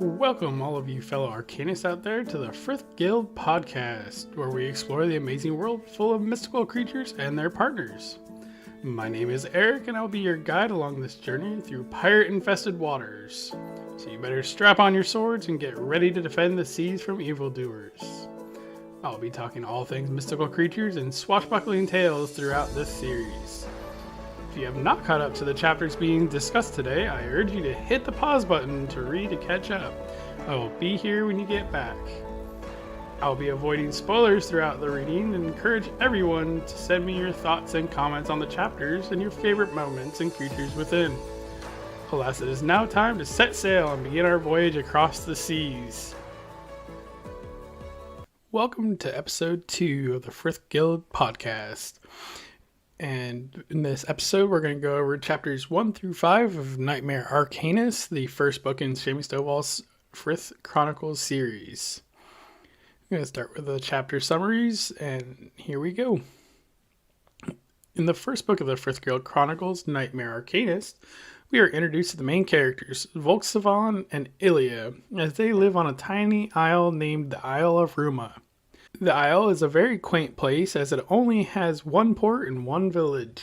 Welcome, all of you fellow Arcanists out there, to the Frith Guild podcast, where we explore the amazing world full of mystical creatures and their partners. My name is Eric, and I'll be your guide along this journey through pirate-infested waters. So you better strap on your swords and get ready to defend the seas from evildoers. I'll be talking all things mystical creatures and swashbuckling tales throughout this series. If you have not caught up to the chapters being discussed today, I urge you to hit the pause button to read to catch up. I will be here when you get back. I'll be avoiding spoilers throughout the reading and encourage everyone to send me your thoughts and comments on the chapters and your favorite moments and creatures within. Alas, it is now time to set sail and begin our voyage across the seas. Welcome to episode 2 of the Frith Guild podcast. And in this episode, we're going to go over chapters 1 through 5 of Knightmare Arcanist, the first book in Jamie Stovall's Frith Chronicles series. I'm going to start with the chapter summaries, and here we go. In the first book of the Frith Guild Chronicles, Knightmare Arcanist, we are introduced to the main characters, Volke and Ilia, as they live on a tiny isle named the Isle of Ruma. The isle is a very quaint place as it only has one port and one village.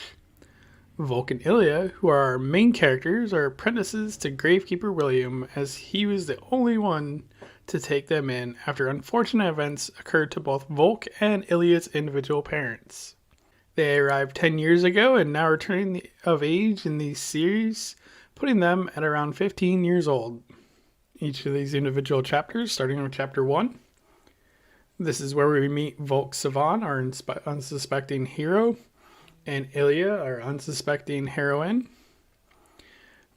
Volke and Ilia, who are our main characters, are apprentices to Gravekeeper William, as he was the only one to take them in after unfortunate events occurred to both Volke and Ilia's individual parents. They arrived 10 years ago and now returning of age in these series, putting them at around 15 years old. Each of these individual chapters, starting with chapter 1. This is where we meet Volke, our unsuspecting hero, and Ilia, our unsuspecting heroine.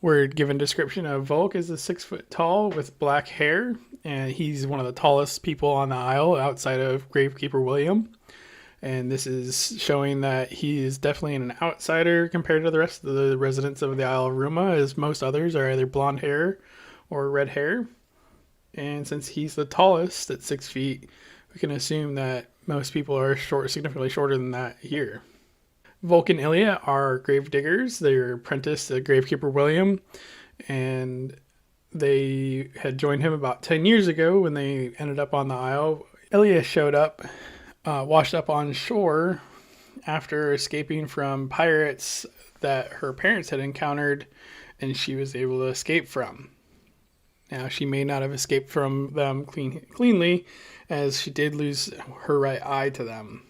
We're given description of Volke as 6 foot tall with black hair, and he's one of the tallest people on the isle outside of Gravekeeper William. And this is showing that he is definitely an outsider compared to the rest of the residents of the Isle of Ruma, as most others are either blonde hair or red hair. And since he's the tallest at 6 feet, we can assume that most people are significantly shorter than that here. Volke and Ilia are grave diggers. They're apprenticed to Gravekeeper William, and they had joined him about 10 years ago when they ended up on the isle. Ilia showed up, washed up on shore after escaping from pirates that her parents had encountered, and she was able to escape from. Now, she may not have escaped from them cleanly, as she did lose her right eye to them.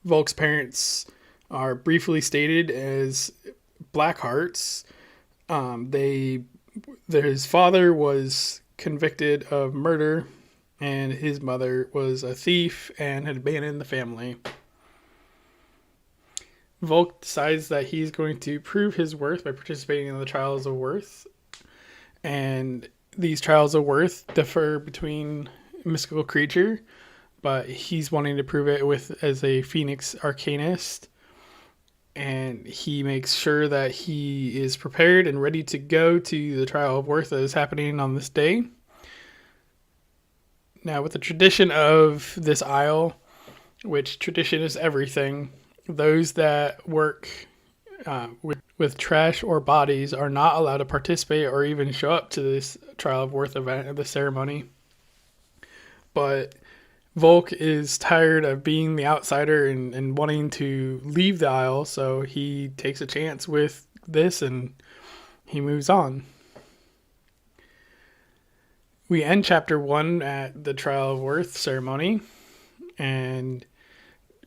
Volke's parents are briefly stated as Blackhearts. His father was convicted of murder, and his mother was a thief and had abandoned the family. Volke decides that he's going to prove his worth by participating in the Trials of Worth. And these Trials of Worth differ between mystical creature, but he's wanting to prove it as a Phoenix Arcanist. And he makes sure that he is prepared and ready to go to the Trial of Worth that is happening on this day. Now, with the tradition of this isle, which tradition is everything, those that work with trash or bodies are not allowed to participate or even show up to this Trial of Worth event of the ceremony. But Volke is tired of being the outsider and wanting to leave the isle, so he takes a chance with this and he moves on. We end chapter 1 at the Trial of Worth ceremony, and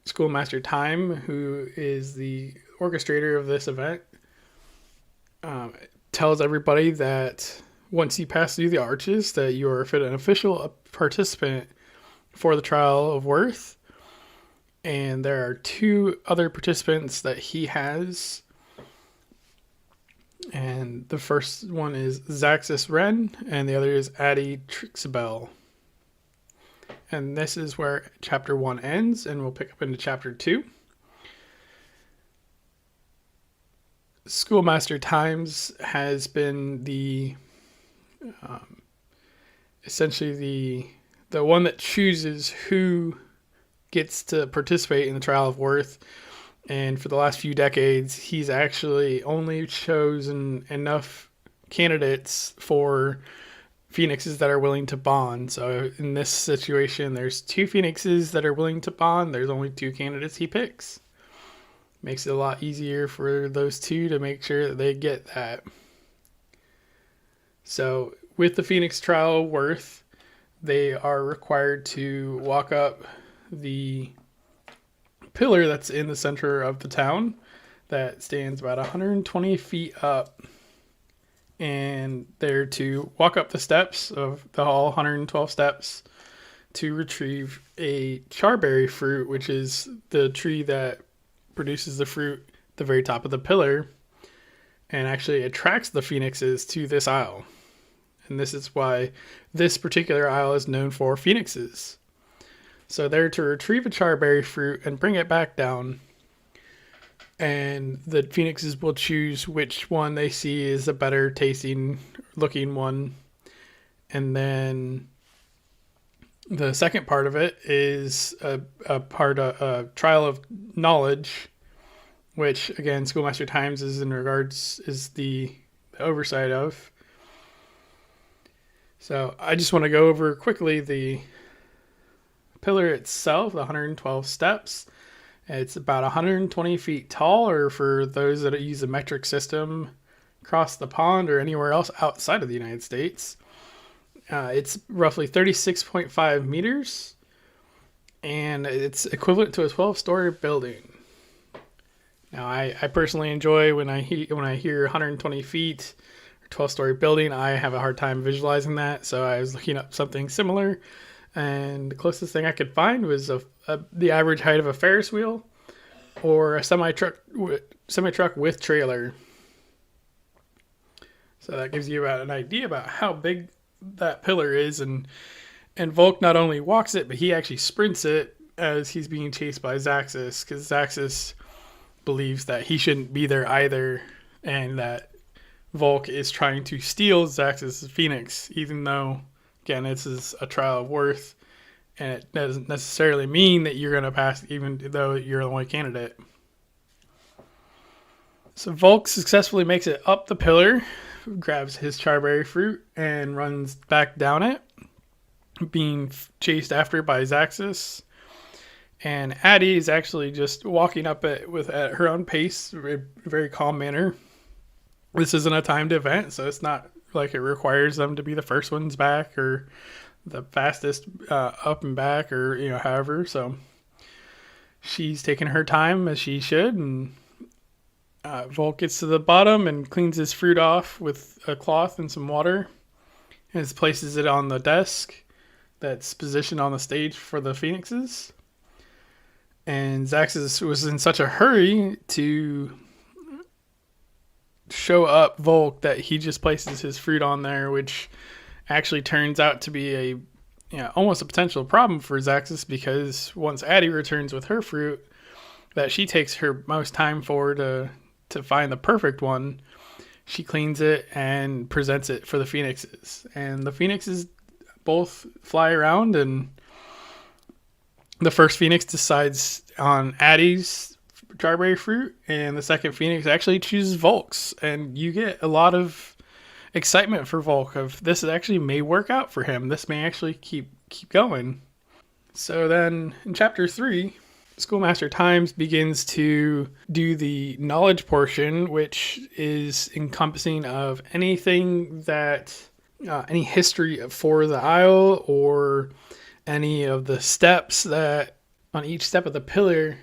Schoolmaster Time, who is the orchestrator of this event, tells everybody that once you pass through the arches that you are an official participant for the Trial of Worth, and there are 2 other participants that he has, and the first one is Zaxis Wren and the other is Addie Trixabel. And this is where chapter 1 ends, and we'll pick up into chapter 2. Schoolmaster Times has been essentially the one that chooses who gets to participate in the Trial of Worth. And for the last few decades, he's actually only chosen enough candidates for phoenixes that are willing to bond. So in this situation, there's 2 phoenixes that are willing to bond. There's only 2 candidates he picks. Makes it a lot easier for those 2 to make sure that they get that. So with the Phoenix trial worth, they are required to walk up the pillar that's in the center of the town that stands about 120 feet up. And they're to walk up the steps of the hall, 112 steps, to retrieve a charberry fruit, which is the tree that produces the fruit at the very top of the pillar and actually attracts the phoenixes to this isle. And this is why this particular isle is known for phoenixes. So they're to retrieve a charberry fruit and bring it back down. And the phoenixes will choose which one they see is a better tasting looking one. And then the second part of it is a trial of knowledge, which again, Schoolmaster Times is the oversight of. So I just want to go over quickly the pillar itself, the 112 steps. It's about 120 feet tall, or for those that use a metric system across the pond or anywhere else outside of the United States. It's roughly 36.5 meters, and it's equivalent to a 12-story building. Now, I personally enjoy when I hear 120 feet or 12-story building. I have a hard time visualizing that, so I was looking up something similar. And the closest thing I could find was the average height of a Ferris wheel or a semi-truck with trailer. So that gives you about an idea about how big that pillar is. And Volk not only walks it, but he actually sprints it as he's being chased by Zaxxas, because Zaxxas believes that he shouldn't be there either, and that Volk is trying to steal Zaxxas' phoenix, even though, again, this is a trial of worth, and it doesn't necessarily mean that you're going to pass, even though you're the only candidate. So Volk successfully makes it up the pillar, grabs his charberry fruit, and runs back down it, being chased after by Zaxxas. And Addie is actually just walking up it at her own pace, a very calm manner. This isn't a timed event, so it's not like it requires them to be the first ones back or the fastest up and back, or however. So she's taking her time as she should, and Volk gets to the bottom and cleans his fruit off with a cloth and some water, and places it on the desk that's positioned on the stage for the phoenixes. And Zaxxas was in such a hurry to show up Volk that he just places his fruit on there, which actually turns out to be almost a potential problem for Zaxxas, because once Addie returns with her fruit that she takes her most time for to find the perfect one, she cleans it and presents it for the phoenixes. And the phoenixes both fly around, and the first phoenix decides on Addie's charberry fruit, and the second phoenix actually chooses Volk's, and you get a lot of excitement for Volk of this actually may work out for him. This may actually keep going. So then in chapter 3, Schoolmaster Times begins to do the knowledge portion, which is encompassing of anything that any history for the Isle, or any of the steps that on each step of the pillar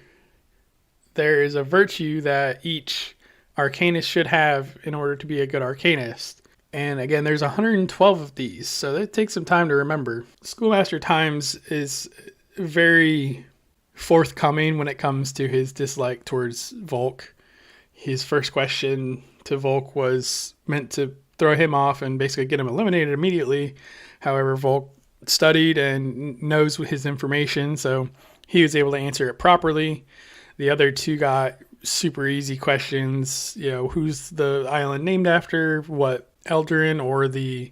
there is a virtue that each Arcanist should have in order to be a good Arcanist. And again, there's 112 of these, so that takes some time to remember. Schoolmaster Times is very forthcoming when it comes to his dislike towards Volk. His first question to Volk was meant to throw him off and basically get him eliminated immediately. However, Volk studied and knows his information, so he was able to answer it properly. The other 2 got super easy questions. Who's the island named after? What Eldrin or the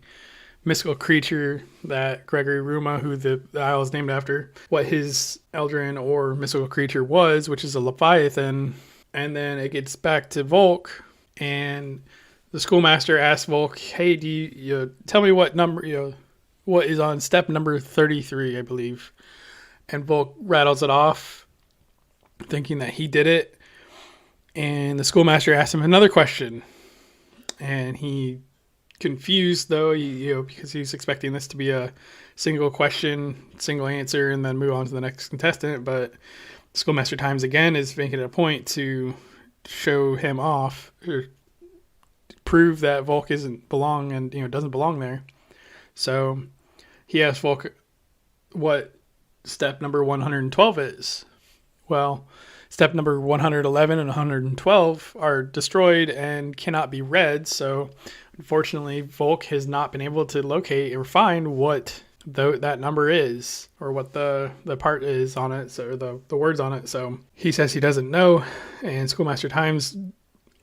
mystical creature that Gregory Ruma, who the isle is named after, what his Eldrin or mystical creature was, which is a Leviathan. And then it gets back to Volk, and the schoolmaster asks Volk, "Hey, do you tell me what number, what is on step number 33, I believe?" And Volk rattles it off, thinking that he did it. And the schoolmaster asks him another question, and he confused though, because he's expecting this to be a single question, single answer, and then move on to the next contestant. But Schoolmaster Times again is making it a point to show him off, or prove that Volk doesn't belong there. So he asks Volk what step number 112 is. Well, step number 111 and 112 are destroyed and cannot be read, so unfortunately Volk has not been able to locate or find what that number is, or what the part is on it, so the words on it. So he says he doesn't know, and Schoolmaster Times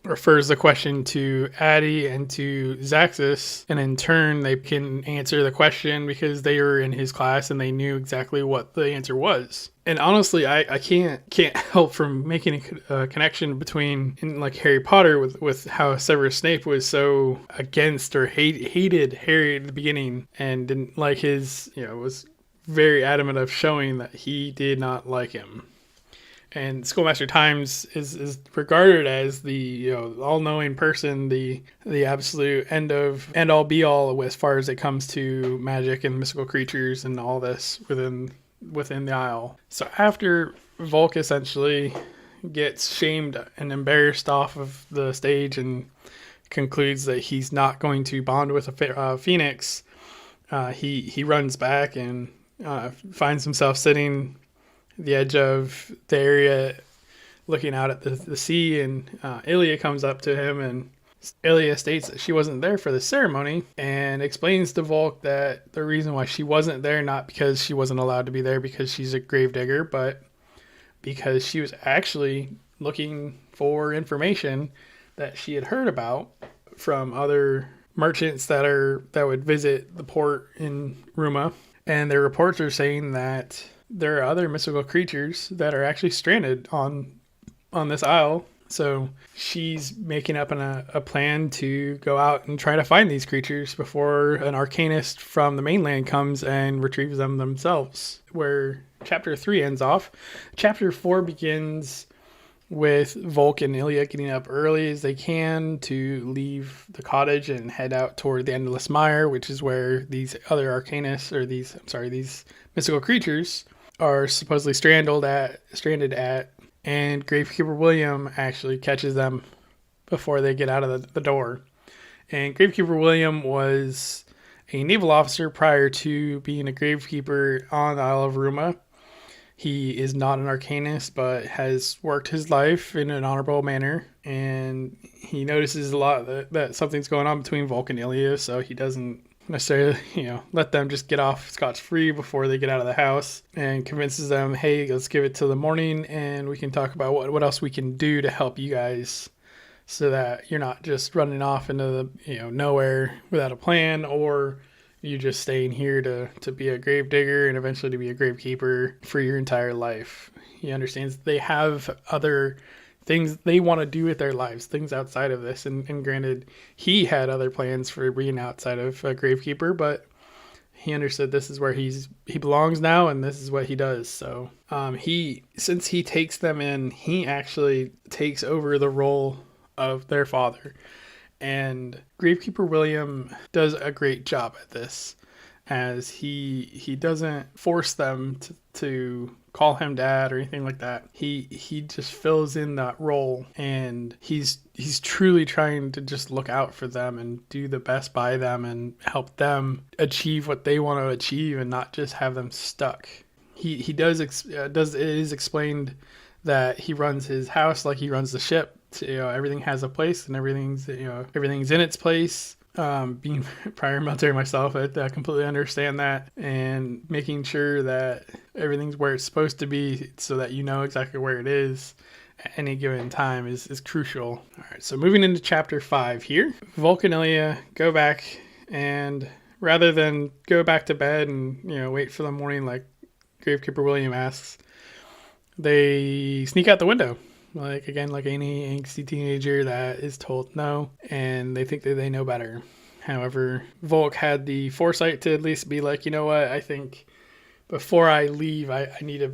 refers the question to Addie and to Zaxxas, and in turn they can answer the question because they were in his class and they knew exactly what the answer was. And honestly, I can't help from making a connection between, in like Harry Potter, with how Severus Snape was so against or hated Harry at the beginning, and didn't like his, was very adamant of showing that he did not like him. And Schoolmaster Times is regarded as the all-knowing person, the absolute end all be all as far as it comes to magic and mystical creatures and all this within the Isle. So after Volk essentially gets shamed and embarrassed off of the stage and concludes that he's not going to bond with a phoenix, he runs back and finds himself sitting the edge of the area looking out at the sea, and Ilia comes up to him, and Ilia states that she wasn't there for the ceremony and explains to Volk that the reason why she wasn't there, not because she wasn't allowed to be there because she's a gravedigger, but because she was actually looking for information that she had heard about from other merchants that would visit the port in Ruma, and their reports are saying that there are other mystical creatures that are actually stranded on this isle. So she's making up a plan to go out and try to find these creatures before an Arcanist from the mainland comes and retrieves them themselves. Where chapter 3 ends off, chapter 4 begins with Volk and Ilia getting up early as they can to leave the cottage and head out toward the Endless Mire, which is where these other Arcanists, or these mystical creatures are supposedly stranded at, and Gravekeeper William actually catches them before they get out of the door. And Gravekeeper William was a naval officer prior to being a gravekeeper on the Isle of Ruma. He is not an Arcanist, but has worked his life in an honorable manner, and he notices a lot that something's going on between Volk and Ilia, so he doesn't necessarily, let them just get off scotch-free before they get out of the house, and convinces them, hey, let's give it till the morning and we can talk about what else we can do to help you guys, so that you're not just running off into the nowhere without a plan, or you just staying here to be a gravedigger and eventually to be a gravekeeper for your entire life. He understands they have other things they want to do with their lives, things outside of this. And granted, he had other plans for being outside of a gravekeeper, but he understood this is where he belongs now, and this is what he does. So since he takes them in, he actually takes over the role of their father. And Gravekeeper William does a great job at this, as he doesn't force them to call him dad or anything like that. He just fills in that role, and he's truly trying to just look out for them and do the best by them and help them achieve what they want to achieve, and not just have them stuck. It is explained that he runs his house like he runs the ship. Everything has a place, and everything's in its place. Being prior military myself, I completely understand that, and making sure that everything's where it's supposed to be, so that you know exactly where it is at any given time is crucial. All right, so moving into chapter 5 here, Volk and Ilia go back, and rather than go back to bed and wait for the morning like Gravekeeper William asks, they sneak out the window like any angsty teenager that is told no, and they think that they know better. However, Volk had the foresight to at least be like, you know what, I think before I leave, I need to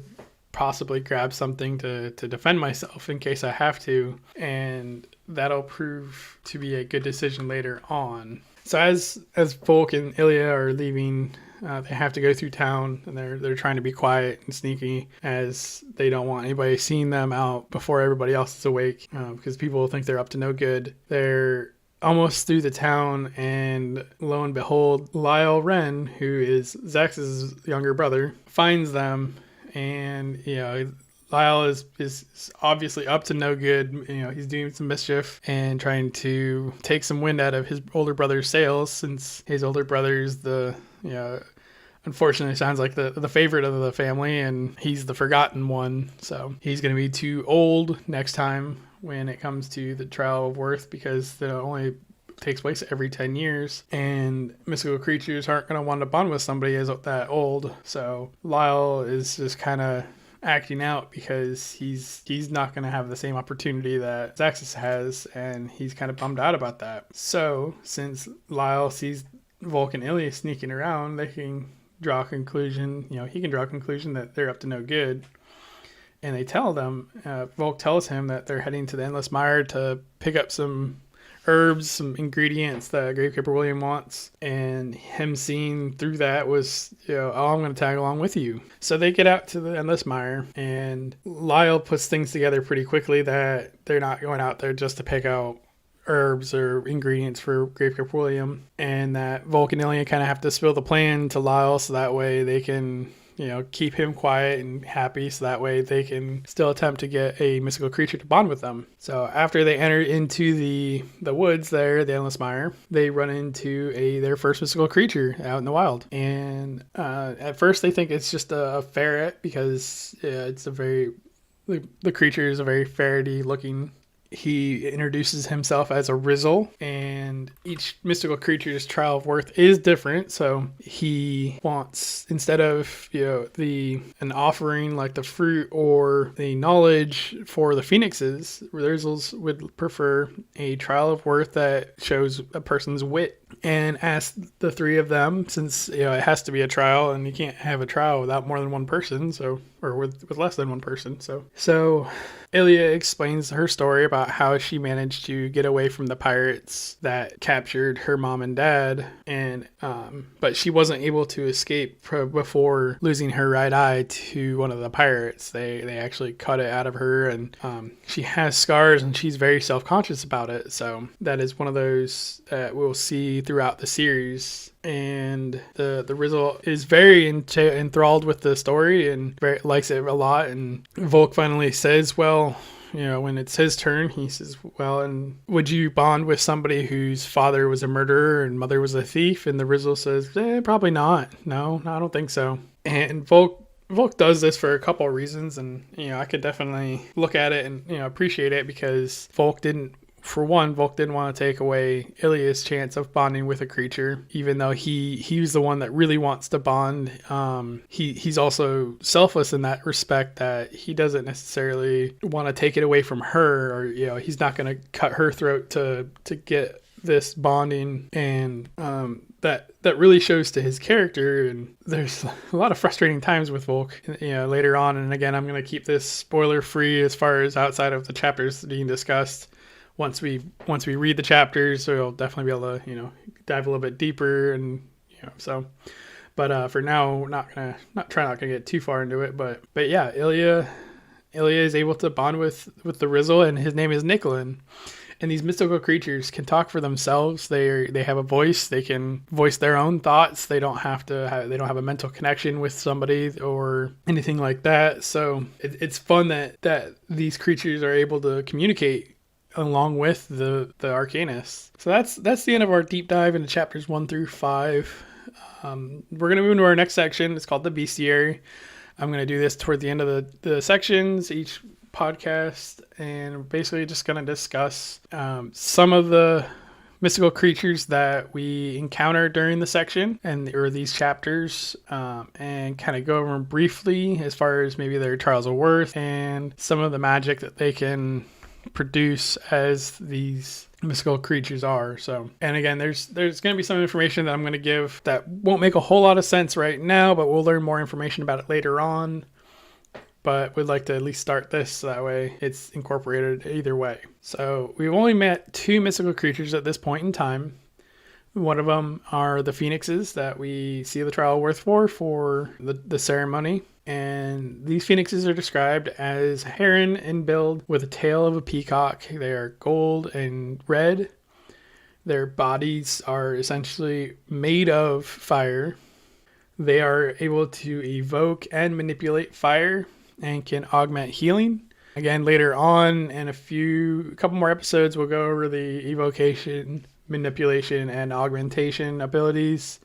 possibly grab something to defend myself in case I have to, and that'll prove to be a good decision later on. So as Volk and Ilia are leaving, they have to go through town, and they're trying to be quiet and sneaky, as they don't want anybody seeing them out before everybody else is awake, because people will think they're up to no good. They're almost through the town, and lo and behold, Lyle Wren, who is Zax's younger brother, finds them, and Lyle is obviously up to no good. He's doing some mischief and trying to take some wind out of his older brother's sails, since his older brother's unfortunately sounds like the favorite of the family, and he's the forgotten one. So he's going to be too old next time when it comes to the trial of worth, because it only takes place every 10 years, and mystical creatures aren't going to want to bond with somebody as that old. So Lyle is just kind of acting out because he's not going to have the same opportunity that Zaxus has, and he's kind of bummed out about that. So since Lyle sees Volke and Ilia sneaking around, they can draw a conclusion, he can draw a conclusion that they're up to no good. And they tell them, Volk tells him that they're heading to the Endless Mire to pick up some herbs, some ingredients that Gravekeeper William wants, and him seeing through that was, oh, I'm going to tag along with you. So they get out to the Endless Mire, and Lyle puts things together pretty quickly that they're not going out there just to pick out herbs or ingredients for Gravekeeper William, and that Volke and Ilia kind of have to spill the plan to Lyle so that way they can keep him quiet and happy, so that way they can still attempt to get a mystical creature to bond with them. So after they enter into the woods there, the Endless Mire, they run into their first mystical creature out in the wild. And at first they think it's just a ferret, because the creature is a very ferrety looking. He introduces himself as a Rizzle, and each mystical creature's trial of worth is different. So he wants, instead of an offering like the fruit or the knowledge for the phoenixes, Rizzles would prefer a trial of worth that shows a person's wit. And ask the three of them, since it has to be a trial, and you can't have a trial without more than one person, or with less than one person. So Ilia explains her story about how she managed to get away from the pirates that captured her mom and dad, and but she wasn't able to escape before losing her right eye to one of the pirates. They actually cut it out of her, and she has scars, and she's very self-conscious about it. So that is one of those that we'll see throughout the series. And the Rizzle is very enthralled with the story and likes it a lot. And Volk finally says, well, when it's his turn, he says, well, and would you bond with somebody whose father was a murderer and mother was a thief? And the Rizzle says, probably not. No, I don't think so. And Volk does this for a couple of reasons, and I could definitely look at it and appreciate it, because Volk didn't want to take away Ilia's chance of bonding with a creature, even though he was the one that really wants to bond. He's also selfless in that respect, that he doesn't necessarily want to take it away from her, or he's not going to cut her throat to get this bonding. And that really shows to his character. And there's a lot of frustrating times with Volk later on, and again, I'm going to keep this spoiler free as far as outside of the chapters being discussed. Once we read the chapters, we'll definitely be able to dive a little bit deeper, and so. But for now, not gonna get too far into it. But yeah, Ilia is able to bond with the Rizzle, and his name is Nicklin. And these mystical creatures can talk for themselves. They have a voice. They can voice their own thoughts. They don't have a mental connection with somebody or anything like that. So it's fun that these creatures are able to communicate along with the Arcanist. So that's the end of our deep dive into chapters 1 through 5. We're going to move into our next section. It's called the Bestiary. I'm going to do this toward the end of the sections, each podcast, and basically just going to discuss some of the mystical creatures that we encounter during the section or these chapters, and kind of go over them briefly as far as maybe their trials of worth and some of the magic that they can produce as these mystical creatures are. So, and again, there's going to be some information that I'm going to give that won't make a whole lot of sense right now, but we'll learn more information about it later on. But we'd like to at least start this so that way it's incorporated either way. So we've only met 2 mystical creatures at this point in time. One of them are the phoenixes that we see the trial worth for the ceremony. And these phoenixes are described as heron in build with a tail of a peacock. They are gold and red. Their bodies are essentially made of fire. They are able to evoke and manipulate fire and can augment healing. Again, later on in a couple more episodes, we'll go over the evocation, manipulation, and augmentation abilities.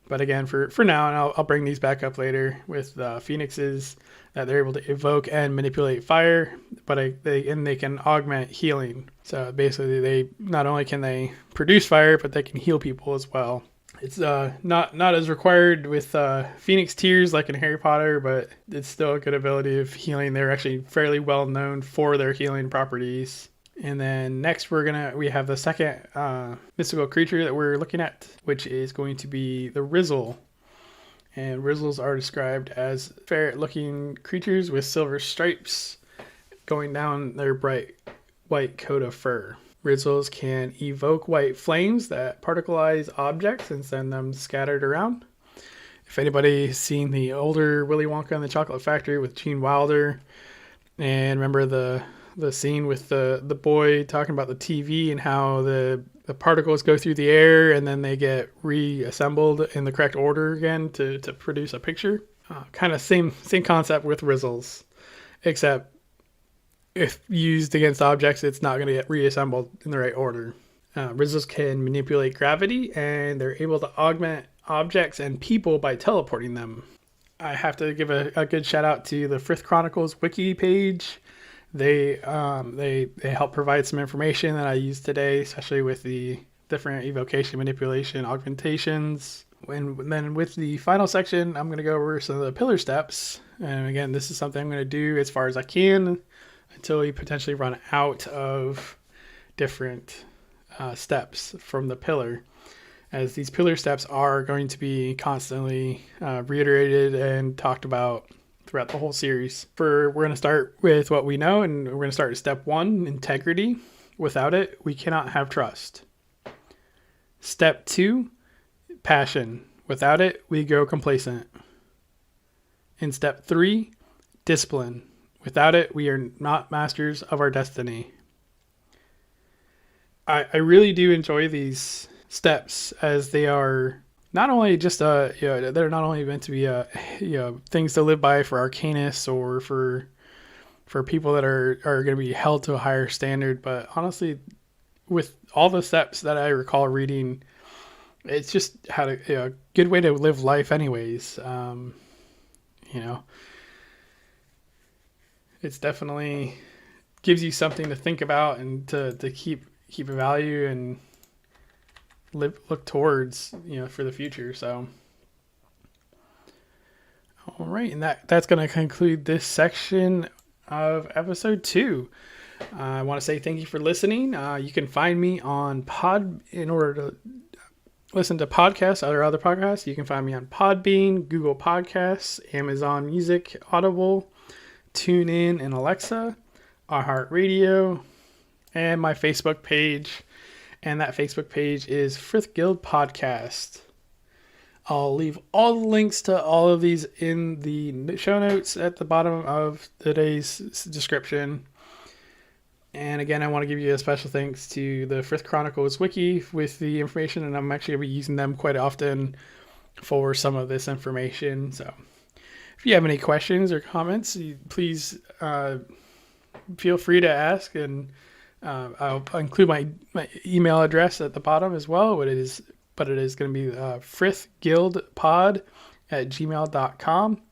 But again, for now, and I'll bring these back up later with the phoenixes, that they're able to evoke and manipulate fire, but they can augment healing. So basically, they not only can they produce fire, but they can heal people as well. It's not as required with Phoenix Tears like in Harry Potter, but it's still a good ability of healing. They're actually fairly well known for their healing properties. And then next we have the second mystical creature that we're looking at, which is going to be the Rizzle. And Rizzles are described as ferret-looking creatures with silver stripes going down their bright white coat of fur. Rizzles can evoke white flames that particleize objects and send them scattered around. If anybody's seen the older Willy Wonka and the Chocolate Factory with Gene Wilder, and remember the scene with the boy talking about the TV and how the particles go through the air and then they get reassembled in the correct order again to produce a picture. Kind of same concept with Rizzles, except if used against objects, it's not going to get reassembled in the right order. Rizzles can manipulate gravity, and they're able to augment objects and people by teleporting them. I have to give a good shout out to the Frith Chronicles Wiki page. They help provide some information that I use today, especially with the different evocation, manipulation, augmentations. And then with the final section, I'm going to go over some of the pillar steps. And again, this is something I'm going to do as far as I can until we potentially run out of different steps from the pillar, as these pillar steps are going to be constantly reiterated and talked about throughout the whole series. We're going to start with what we know, and we're going to start with step 1, integrity. Without it, we cannot have trust. Step 2, passion. Without it, we grow complacent. In step 3, discipline. Without it, we are not masters of our destiny. I really do enjoy these steps, as they are not only just they're not only meant to be things to live by for Arcanists or for people that are going to be held to a higher standard, but honestly, with all the steps that I recall reading, it's just a good way to live life anyways. It's definitely gives you something to think about and to keep a value and look towards, for the future. So, all right. And that's going to conclude this section of episode 2. I want to say thank you for listening. You can find me on in order to listen to podcasts, other podcasts. You can find me on Podbean, Google Podcasts, Amazon Music, Audible, TuneIn, and Alexa, iHeartRadio, and my Facebook page. And that Facebook page is Frith Guild Podcast. I'll leave all the links to all of these in the show notes at the bottom of today's description. And again, I want to give you a special thanks to the Frith Chronicles Wiki with the information, and I'm actually going to be using them quite often for some of this information. So if you have any questions or comments, please feel free to ask, and I'll include my email address at the bottom as well. But it is going to be frithguildpod@gmail.com.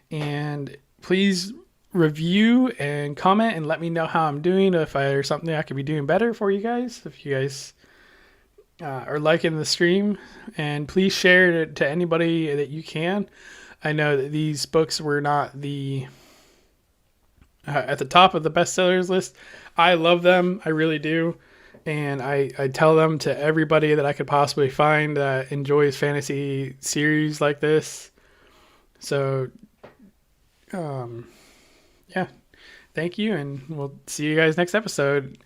And please review and comment and let me know how I'm doing, if there's something I could be doing better for you guys. If you guys or liking the stream, and please share it to anybody that you can. I know that these books were not the at the top of the bestsellers list. I love them, I really do, and I tell them to everybody that I could possibly find that enjoys fantasy series like this. So, yeah, thank you, and we'll see you guys next episode.